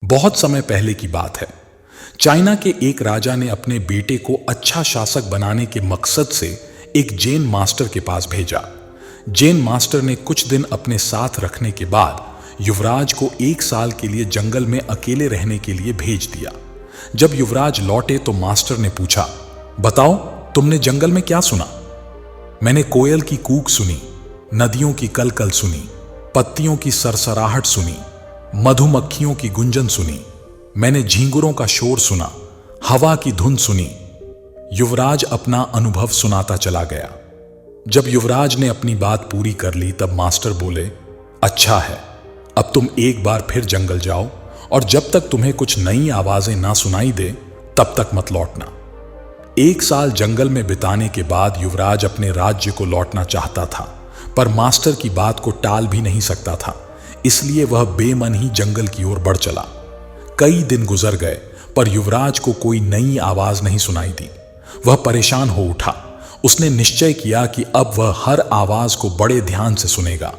बहुत समय पहले की बात है। चाइना के एक राजा ने अपने बेटे को अच्छा शासक बनाने के मकसद से एक जैन मास्टर के पास भेजा। जैन मास्टर ने कुछ दिन अपने साथ रखने के बाद युवराज को 1 साल के लिए जंगल में अकेले रहने के लिए भेज दिया। जब युवराज लौटे तो मास्टर ने पूछा, बताओ तुमने जंगल में क्या सुना? मैंने कोयल की कूक सुनी, नदियों की कलकल सुनी, पत्तियों की सरसराहट सुनी, मधुमक्खियों की गुंजन सुनी, मैंने झींगुरों का शोर सुना, हवा की धुन सुनी। युवराज अपना अनुभव सुनाता चला गया। जब युवराज ने अपनी बात पूरी कर ली तब मास्टर बोले, अच्छा है, अब तुम एक बार फिर जंगल जाओ और जब तक तुम्हें कुछ नई आवाजें ना सुनाई दे तब तक मत लौटना। 1 साल जंगल में बिताने के बाद युवराज अपने राज्य को लौटना चाहता था, पर मास्टर की बात को टाल भी नहीं सकता था, इसलिए वह बेमन ही जंगल की ओर बढ़ चला। कई दिन गुजर गए पर युवराज को कोई नई आवाज नहीं सुनाई दी। वह परेशान हो उठा। उसने निश्चय किया कि अब वह हर आवाज को बड़े ध्यान से सुनेगा।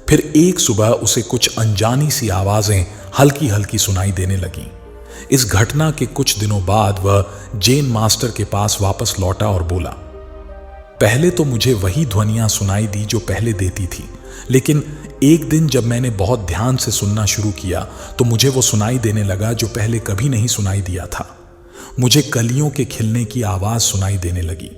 फिर एक सुबह उसे कुछ अनजानी सी आवाजें हल्की हल्की सुनाई देने लगीं। इस घटना के कुछ दिनों बाद वह जैन मास्टर के पास वापस लौटा और बोला, पहले तो मुझे वही ध्वनियां सुनाई दी जो पहले देती थी, लेकिन एक दिन जब मैंने बहुत ध्यान से सुनना शुरू किया तो मुझे वो सुनाई देने लगा जो पहले कभी नहीं सुनाई दिया था। मुझे कलियों के खिलने की आवाज सुनाई देने लगी।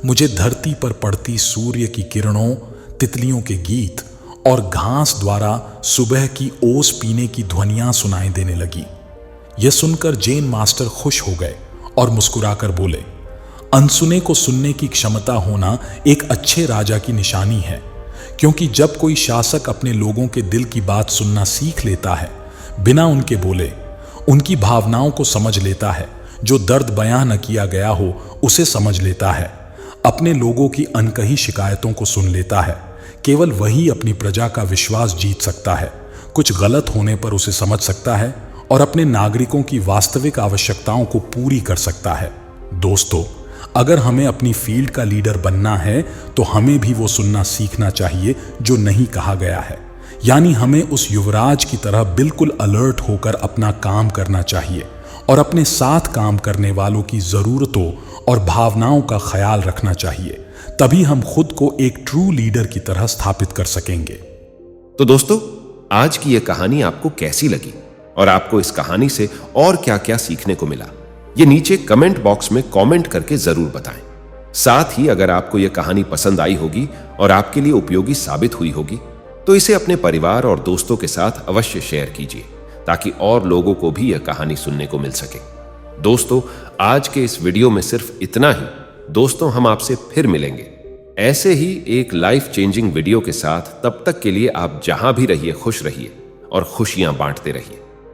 मुझे धरती पर पड़ती सूर्य की किरणों, तितलियों के गीत और घास द्वारा सुबह की ओस पीने की ध्वनियां सुनाई देने लगी। यह सुनकर जैन मास्टर खुश हो गए और मुस्कुराकर बोले, अनसुने को सुनने की क्षमता होना एक अच्छे राजा की निशानी है, क्योंकि जब कोई शासक अपने लोगों के दिल की बात सुनना सीख लेता है, बिना उनके बोले उनकी भावनाओं को समझ लेता है, जो दर्द बयां न किया गया हो उसे समझ लेता है, अपने लोगों की अनकही शिकायतों को सुन लेता है, केवल वही अपनी प्रजा का विश्वास जीत सकता है, कुछ गलत होने पर उसे समझ सकता है और अपने नागरिकों की वास्तविक आवश्यकताओं को पूरी कर सकता है। दोस्तों, अगर हमें अपनी फील्ड का लीडर बनना है तो हमें भी वो सुनना सीखना चाहिए जो नहीं कहा गया है। यानी हमें उस युवराज की तरह बिल्कुल अलर्ट होकर अपना काम करना चाहिए और अपने साथ काम करने वालों की जरूरतों और भावनाओं का ख्याल रखना चाहिए। तभी हम खुद को एक ट्रू लीडर की तरह स्थापित कर सकेंगे। तो दोस्तों, आज की यह कहानी आपको कैसी लगी और आपको इस कहानी से और क्या क्या सीखने को मिला, ये नीचे कमेंट बॉक्स में कमेंट करके जरूर बताएं। साथ ही अगर आपको यह कहानी पसंद आई होगी और आपके लिए उपयोगी साबित हुई होगी तो इसे अपने परिवार और दोस्तों के साथ अवश्य शेयर कीजिए, ताकि और लोगों को भी यह कहानी सुनने को मिल सके। दोस्तों, आज के इस वीडियो में सिर्फ इतना ही। दोस्तों, हम आपसे फिर मिलेंगे ऐसे ही एक लाइफ चेंजिंग वीडियो के साथ। तब तक के लिए आप जहां भी रहिए खुश रहिए और खुशियां बांटते रहिए।